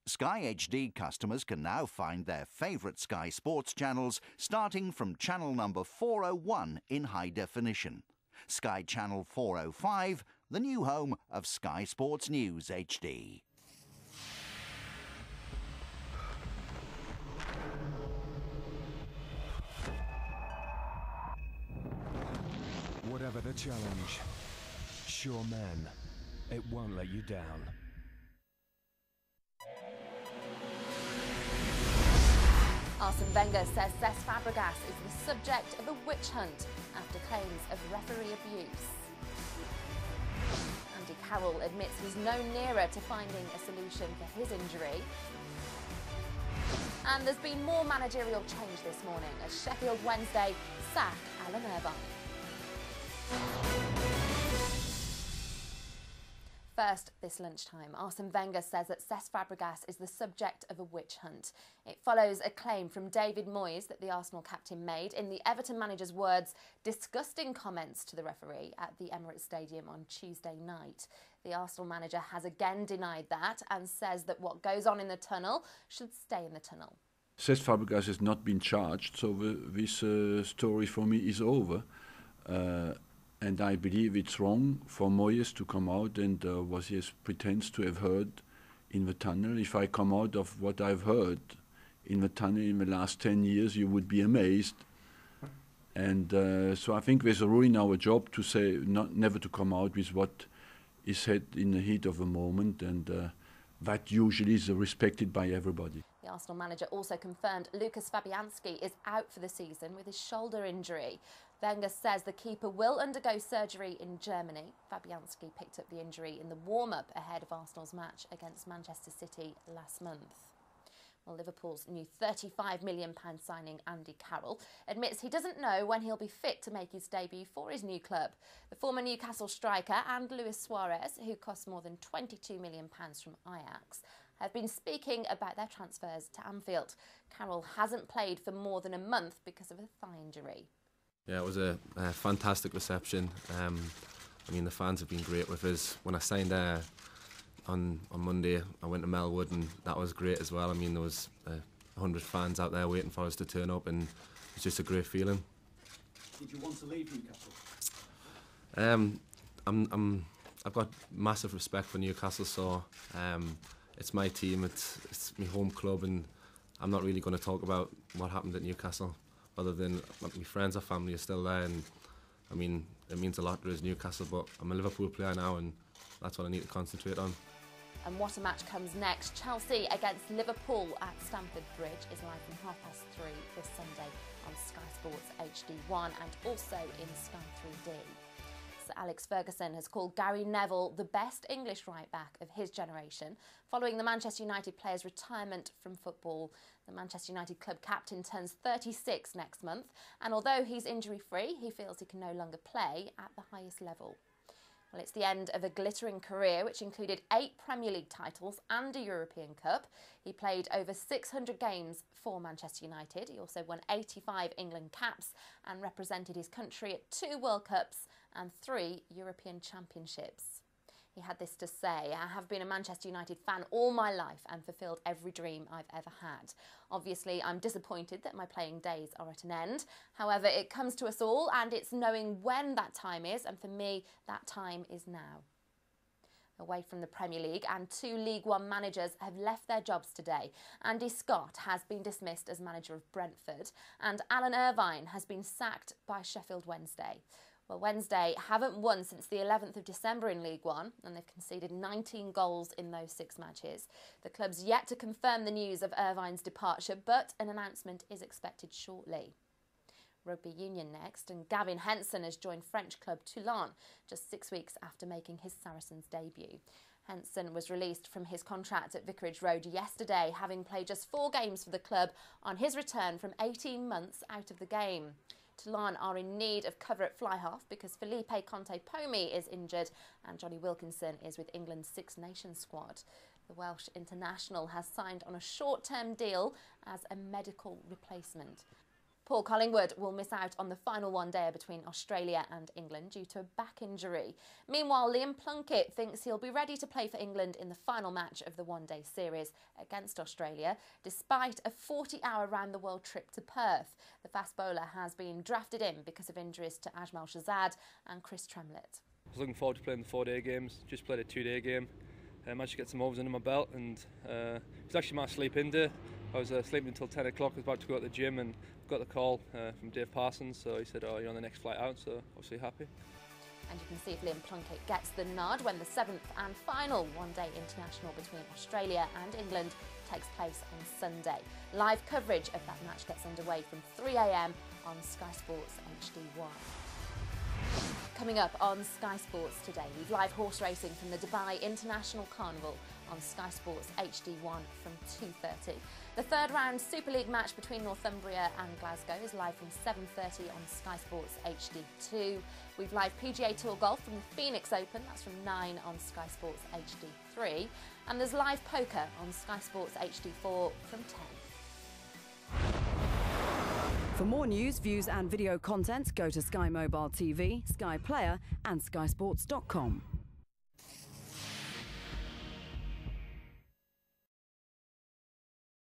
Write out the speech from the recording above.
Sky HD customers can now find their favourite Sky Sports channels starting from channel number 401 in high definition. Sky Channel 405, the new home of Sky Sports News HD. Whatever the challenge, sure man, it won't let you down. Arsene Wenger says Cesc Fabregas is the subject of a witch hunt after claims of referee abuse. Andy Carroll admits he's no nearer to finding a solution for his injury. And there's been more managerial change this morning as Sheffield Wednesday sack Alan Irvine. First, this lunchtime, Arsene Wenger says that Cesc Fabregas is the subject of a witch hunt. It follows a claim from David Moyes that the Arsenal captain made, in the Everton manager's words, disgusting comments to the referee at the Emirates Stadium on Tuesday night. The Arsenal manager has again denied that and says that what goes on in the tunnel should stay in the tunnel. Cesc Fabregas has not been charged, so this story for me is over. And I believe it's wrong for Moyes to come out and what he pretends to have heard in the tunnel. If I come out of what I've heard in the tunnel in the last 10 years, you would be amazed. And so I think there's a rule in our job to say never to come out with what is said in the heat of the moment, and that usually is respected by everybody. The Arsenal manager also confirmed Lucas Fabianski is out for the season with his shoulder injury. Wenger says the keeper will undergo surgery in Germany. Fabianski picked up the injury in the warm-up ahead of Arsenal's match against Manchester City last month. Well, Liverpool's new £35 million signing, Andy Carroll, admits he doesn't know when he'll be fit to make his debut for his new club. The former Newcastle striker and Luis Suarez, who cost more than £22 million from Ajax, have been speaking about their transfers to Anfield. Carroll hasn't played for more than a month because of a thigh injury. Yeah, it was a fantastic reception. I mean, the fans have been great with us. When I signed on Monday, I went to Melwood, and that was great as well. I mean, there was 100 fans out there waiting for us to turn up, and it was just a great feeling. Did you want to leave Newcastle? I've got massive respect for Newcastle, so it's my team, it's my home club, and I'm not really going to talk about what happened at Newcastle, other than my friends or family are still there, and I mean, it means a lot to us, Newcastle, but I'm a Liverpool player now, and that's what I need to concentrate on. And what a match comes next. Chelsea against Liverpool at Stamford Bridge is live from 3:30 this Sunday on Sky Sports HD1 and also in Sky 3D. Sir Alex Ferguson has called Gary Neville the best English right-back of his generation following the Manchester United player's retirement from football. The Manchester United club captain turns 36 next month, and although he's injury-free, he feels he can no longer play at the highest level. Well, it's the end of a glittering career which included 8 Premier League titles and a European Cup. He played over 600 games for Manchester United. He also won 85 England caps and represented his country at 2 World Cups and 3 European Championships. He had this to say: "I have been a Manchester United fan all my life and fulfilled every dream I've ever had. Obviously, I'm disappointed that my playing days are at an end. However, it comes to us all, and it's knowing when that time is, and for me, that time is now." Away from the Premier League, and 2 League One managers have left their jobs today. Andy Scott has been dismissed as manager of Brentford, and Alan Irvine has been sacked by Sheffield Wednesday. Well, Wednesday haven't won since the 11th of December in League One, and they've conceded 19 goals in those 6 matches. The club's yet to confirm the news of Irvine's departure, but an announcement is expected shortly. Rugby Union next, and Gavin Henson has joined French club Toulon just 6 weeks after making his Saracens debut. Henson was released from his contract at Vicarage Road yesterday, having played just 4 games for the club on his return from 18 months out of the game. Toulon are in need of cover at fly-half because Felipe Conte-Pomi is injured and Johnny Wilkinson is with England's Six Nations squad. The Welsh international has signed on a short-term deal as a medical replacement. Paul Collingwood will miss out on the final one-dayer between Australia and England due to a back injury. Meanwhile, Liam Plunkett thinks he'll be ready to play for England in the final match of the one-day series against Australia, despite a 40-hour round-the-world trip to Perth. The fast bowler has been drafted in because of injuries to Ajmal Shahzad and Chris Tremlett. I was looking forward to playing the 4-day games. Just played a 2-day game. I managed to get some overs under my belt, and it was actually my sleep-in day. I was sleeping until 10 o'clock. I was about to go to the gym and got the call from Dave Parsons. So he said, "Oh, you're on the next flight out." So obviously happy. And you can see if Liam Plunkett gets the nod when the 7th and final one-day international between Australia and England takes place on Sunday. Live coverage of that match gets underway from 3 a.m. on Sky Sports HD1. Coming up on Sky Sports today, we've live horse racing from the Dubai International Carnival on Sky Sports HD1 from 2:30. The third round Super League match between Northumbria and Glasgow is live from 7:30 on Sky Sports HD2. We've live PGA Tour golf from the Phoenix Open, that's from 9 on Sky Sports HD3. And there's live poker on Sky Sports HD4 from 10. For more news, views and video content, go to Sky Mobile TV, Sky Player and skysports.com.